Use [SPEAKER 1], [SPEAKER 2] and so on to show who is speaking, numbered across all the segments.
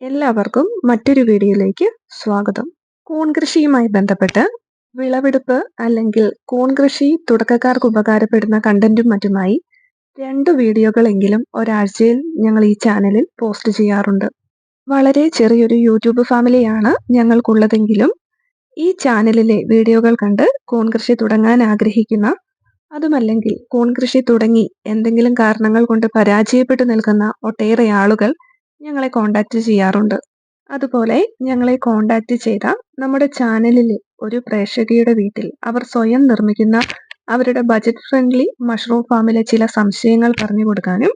[SPEAKER 1] എല്ലാവർക്കും മറ്റൊരു വീഡിയോയിലേക്ക് സ്വാഗതം. കൂൺ കൃഷിയുമായി ബന്ധപ്പെട്ട് വിളവെടുപ്പ് അല്ലെങ്കിൽ കൂൺ കൃഷി തുടക്കക്കാർക്ക് ഉപകാരപ്പെടുന്ന കണ്ടന്റും മറ്റുമായി 2 വീഡിയോകളെങ്കിലും ഒരാഴ്ചയിൽ ഞങ്ങൾ ഈ ചാനലിൽ പോസ്റ്റ് ചെയ്യാറുണ്ട്. വളരെ ചെറിയൊരു യൂട്യൂബ് ഫാമിലിയാണ് ഞങ്ങൾക്കുള്ളതെങ്കിലും ഈ ചാനലിലെ വീഡിയോകൾ കണ്ട് കൂൺ കൃഷി തുടങ്ങാൻ ആഗ്രഹിക്കുന്ന, അതുമല്ലെങ്കിൽ കൂൺ കൃഷി തുടങ്ങി എന്തെങ്കിലും കാരണങ്ങൾ കൊണ്ട് പരാജയപ്പെട്ടു നിൽക്കുന്ന ഒട്ടേറെ ആളുകൾ ഞങ്ങളെ കോണ്ടാക്ട് ചെയ്യാറുണ്ട്. അതുപോലെ ഞങ്ങളെ കോണ്ടാക്ട് ചെയ്ത നമ്മുടെ ചാനലിലെ ഒരു പ്രേക്ഷകയുടെ വീട്ടിൽ അവർ സ്വയം നിർമ്മിക്കുന്ന അവരുടെ ബജറ്റ് ഫ്രണ്ട്ലി മഷ്റൂം ഫാമിലെ ചില സംശയങ്ങൾ പറഞ്ഞു കൊടുക്കാനും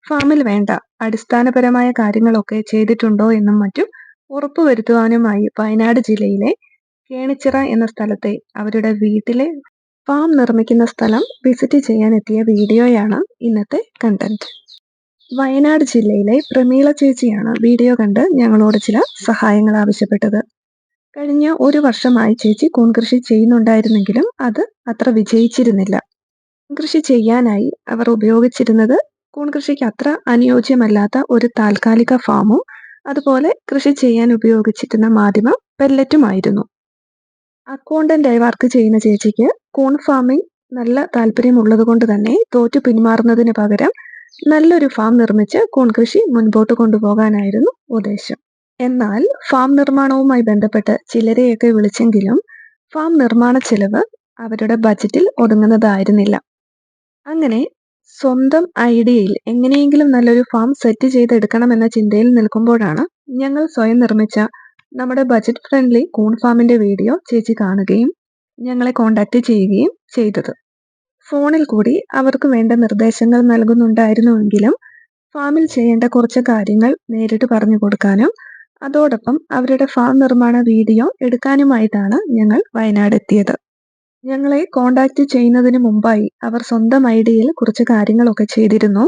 [SPEAKER 1] ഫാമിൽ വേണ്ട അടിസ്ഥാനപരമായ കാര്യങ്ങളൊക്കെ ചെയ്തിട്ടുണ്ടോ എന്നും മറ്റും ഉറപ്പുവരുത്തുവാനുമായി വയനാട് ജില്ലയിലെ കേണിച്ചിറ എന്ന സ്ഥലത്തെ അവരുടെ വീട്ടിലെ ഫാം നിർമ്മിക്കുന്ന സ്ഥലം വിസിറ്റ് ചെയ്യാൻ എത്തിയ വീഡിയോയാണ് ഇന്നത്തെ കണ്ടന്റ്. വയനാട് ജില്ലയിലെ പ്രമീള ചേച്ചിയാണ് വീഡിയോ കണ്ട് ഞങ്ങളോട് ചില സഹായങ്ങൾ ആവശ്യപ്പെട്ടത്. കഴിഞ്ഞ 1 വർഷമായി ചേച്ചി കൂൺകൃഷി ചെയ്യുന്നുണ്ടായിരുന്നെങ്കിലും അത് അത്ര വിജയിച്ചിരുന്നില്ല. കൃഷി ചെയ്യാനായി അവർ ഉപയോഗിച്ചിരുന്നത് കൂൺകൃഷിക്ക് അത്ര അനുയോജ്യമല്ലാത്ത ഒരു താൽക്കാലിക ഫാമും അതുപോലെ കൃഷി ചെയ്യാൻ ഉപയോഗിച്ചിരുന്ന മാധ്യമം പെല്ലറ്റുമായിരുന്നു. അക്കൗണ്ടന്റായി വർക്ക് ചെയ്യുന്ന ചേച്ചിക്ക് കൂൺ ഫാമിംഗ് നല്ല താല്പര്യമുള്ളത് കൊണ്ട് തന്നെ തോറ്റു പിന്മാറുന്നതിന് പകരം നല്ലൊരു ഫാം നിർമ്മിച്ച് കൂൺ കൃഷി മുൻപോട്ട് കൊണ്ടുപോകാനായിരുന്നു ഉദ്ദേശം. എന്നാൽ ഫാം നിർമ്മാണവുമായി ബന്ധപ്പെട്ട് ചിലരെയൊക്കെ വിളിച്ചെങ്കിലും ഫാം നിർമ്മാണ ചെലവ് അവരുടെ ബജറ്റിൽ ഒതുങ്ങുന്നതായിരുന്നില്ല. അങ്ങനെ സ്വന്തം ഐഡിയയിൽ എങ്ങനെയെങ്കിലും നല്ലൊരു ഫാം സെറ്റ് ചെയ്തെടുക്കണമെന്ന ചിന്തയിൽ നിൽക്കുമ്പോഴാണ് ഞങ്ങൾ സ്വയം നിർമ്മിച്ച നമ്മുടെ ബജറ്റ് ഫ്രണ്ട്ലി കൂൺ ഫാമിന്റെ വീഡിയോ ചേച്ചി കാണുകയും ഞങ്ങളെ കോണ്ടാക്ട് ചെയ്യുകയും ചെയ്തത്. ഫോണിൽ കൂടി അവർക്ക് വേണ്ട നിർദ്ദേശങ്ങൾ നൽകുന്നുണ്ടായിരുന്നുവെങ്കിലും ഫാമിൽ ചെയ്യേണ്ട കുറച്ച് കാര്യങ്ങൾ നേരിട്ട് പറഞ്ഞു കൊടുക്കാനും അതോടൊപ്പം അവരുടെ ഫാം നിർമ്മാണ വീഡിയോ എടുക്കാനുമായിട്ടാണ് ഞങ്ങൾ വയനാട് എത്തിയത്. ഞങ്ങളെ കോണ്ടാക്ട് ചെയ്യുന്നതിന് മുമ്പായി അവർ സ്വന്തം ഐഡിയയിൽ കുറച്ച് കാര്യങ്ങളൊക്കെ ചെയ്തിരുന്നു.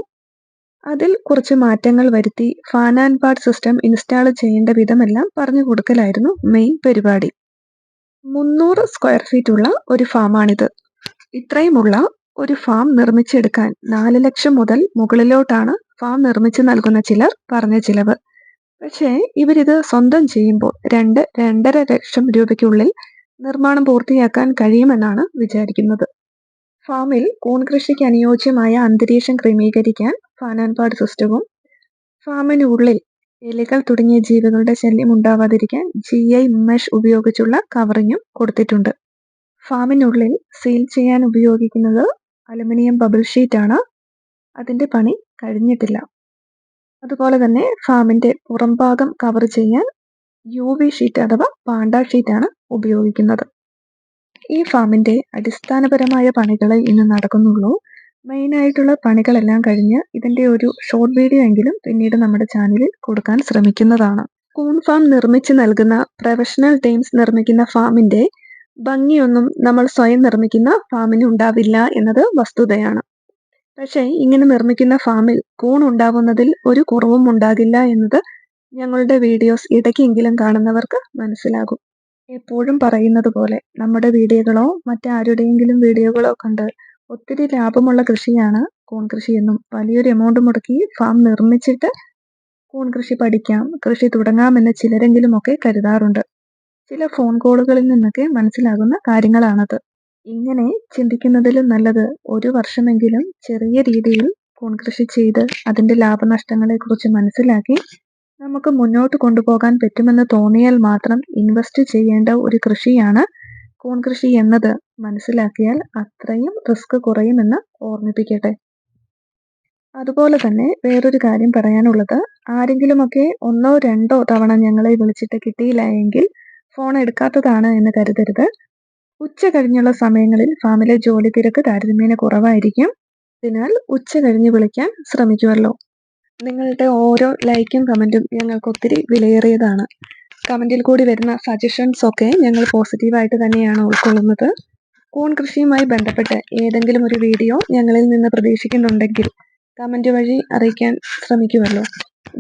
[SPEAKER 1] അതിൽ കുറച്ച് മാറ്റങ്ങൾ വരുത്തി fan and pad system install ചെയ്യേണ്ട വിധമെല്ലാം പറഞ്ഞു കൊടുക്കലായിരുന്നു മെയിൻ പരിപാടി. 300 സ്ക്വയർ ഫീറ്റ് ഉള്ള ഒരു ഫാമാണിത്. ഇത്രയുമുള്ള ഒരു ഫാം നിർമ്മിച്ചെടുക്കാൻ 4 ലക്ഷം മുതൽ മുകളിലോട്ടാണ് ഫാം നിർമ്മിച്ചു നൽകുന്ന ചിലർ പറഞ്ഞ ചിലവ്. പക്ഷേ ഇവരിത് സ്വന്തം ചെയ്യുമ്പോൾ 2-2.5 ലക്ഷം രൂപയ്ക്കുള്ളിൽ നിർമ്മാണം പൂർത്തിയാക്കാൻ കഴിയുമെന്നാണ് വിചാരിക്കുന്നത്. ഫാമിൽ കൂൺ കൃഷിക്ക് അനുയോജ്യമായ അന്തരീക്ഷം ക്രമീകരിക്കാൻ ഫാൻ ആൻഡ് പാഡ് സിസ്റ്റവും ഫാമിനുള്ളിൽ എലികൾ തുടങ്ങിയ ജീവികളുടെ ശല്യം ഉണ്ടാവാതിരിക്കാൻ GI മെഷ് ഉപയോഗിച്ചുള്ള കവറിങ്ങും കൊടുത്തിട്ടുണ്ട്. ഫാമിനുള്ളിൽ സീൽ ചെയ്യാൻ ഉപയോഗിക്കുന്നത് അലുമിനിയം ബബിൾ ഷീറ്റാണ്. അതിന്റെ പണി കഴിഞ്ഞിട്ടില്ല. അതുപോലെ തന്നെ ഫാമിന്റെ പുറംഭാഗം കവർ ചെയ്യാൻ UV ഷീറ്റ് അഥവാ പാണ്ട ഷീറ്റാണ് ഉപയോഗിക്കുന്നത്. ഈ ഫാമിന്റെ അടിസ്ഥാനപരമായ പണികളെ ഇന്ന് നടക്കുന്നുള്ളൂ. മെയിനായിട്ടുള്ള പണികളെല്ലാം കഴിഞ്ഞ് ഇതിന്റെ ഒരു ഷോർട്ട് വീഡിയോ എങ്കിലും പിന്നീട് നമ്മുടെ ചാനലിൽ കൊടുക്കാൻ ശ്രമിക്കുന്നതാണ്. കൂൺ ഫാം നിർമ്മിച്ച് നൽകുന്ന പ്രൊഫഷണൽ ടീംസ് നിർമ്മിക്കുന്ന ഫാമിന്റെ ഭംഗിയൊന്നും നമ്മൾ സ്വയം നിർമ്മിക്കുന്ന ഫാമിന് ഉണ്ടാവില്ല എന്നത് വസ്തുതയാണ്. പക്ഷേ ഇങ്ങനെ നിർമ്മിക്കുന്ന ഫാമിൽ കൂൺ ഉണ്ടാവുന്നതിൽ ഒരു കുറവും ഉണ്ടാകില്ല എന്നത് ഞങ്ങളുടെ വീഡിയോസ് ഇടയ്ക്കെങ്കിലും കാണുന്നവർക്ക് മനസ്സിലാകും. എപ്പോഴും പറയുന്നത് പോലെ നമ്മുടെ വീഡിയോകളോ മറ്റാരുടെയെങ്കിലും വീഡിയോകളോ കണ്ട് ഒത്തിരി ലാഭമുള്ള കൃഷിയാണ് കൂൺ കൃഷിയെന്നും വലിയൊരു എമൗണ്ട് മുടക്കി ഫാം നിർമ്മിച്ചിട്ട് കൂൺ കൃഷി പഠിക്കാം, കൃഷി തുടങ്ങാമെന്ന് ചിലരെങ്കിലും ഒക്കെ കരുതാറുണ്ട്. ചില ഫോൺ കോളുകളിൽ നിന്നൊക്കെ മനസ്സിലാകുന്ന കാര്യങ്ങളാണത്. ഇങ്ങനെ ചിന്തിക്കുന്നതിലും നല്ലത് 1 വർഷമെങ്കിലും ചെറിയ രീതിയിൽ കൂൺ കൃഷി ചെയ്ത് അതിന്റെ ലാഭനഷ്ടങ്ങളെ കുറിച്ച് മനസ്സിലാക്കി നമുക്ക് മുന്നോട്ട് കൊണ്ടുപോകാൻ പറ്റുമെന്ന് തോന്നിയാൽ മാത്രം ഇൻവെസ്റ്റ് ചെയ്യേണ്ട ഒരു കൃഷിയാണ് കൂൺ കൃഷി എന്നത് മനസ്സിലാക്കിയാൽ അത്രയും റിസ്ക് കുറയുമെന്ന് ഓർമ്മിപ്പിക്കട്ടെ. അതുപോലെ തന്നെ വേറൊരു കാര്യം പറയാനുള്ളത്, ആരെങ്കിലുമൊക്കെ 1-2 തവണ ഞങ്ങളെ വിളിച്ചിട്ട് കിട്ടിയില്ല എങ്കിൽ ഫോൺ എടുക്കാത്തതാണ് എന്ന് കരുതരുത്. ഉച്ച കഴിഞ്ഞുള്ള സമയങ്ങളിൽ ഫാമിലെ ജോലി തിരക്ക് താരതമ്യേന കുറവായിരിക്കും. അതിനാൽ ഉച്ച കഴിഞ്ഞ് വിളിക്കാൻ ശ്രമിക്കുമല്ലോ. നിങ്ങളുടെ ഓരോ ലൈക്കും കമന്റും ഞങ്ങൾക്ക് ഒത്തിരി വിലയേറിയതാണ്. കമന്റിൽ കൂടി വരുന്ന സജഷൻസ് ഒക്കെ ഞങ്ങൾ പോസിറ്റീവായിട്ട് തന്നെയാണ് ഉൾക്കൊള്ളുന്നത്. കൂൺ കൃഷിയുമായി ബന്ധപ്പെട്ട് ഏതെങ്കിലും ഒരു വീഡിയോ ഞങ്ങളിൽ നിന്ന് പ്രതീക്ഷിക്കുന്നുണ്ടെങ്കിൽ കമന്റ് വഴി അറിയിക്കാൻ ശ്രമിക്കുമല്ലോ.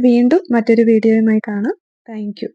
[SPEAKER 1] വീണ്ടും മറ്റൊരു വീഡിയോയുമായി കാണാം. Thank you.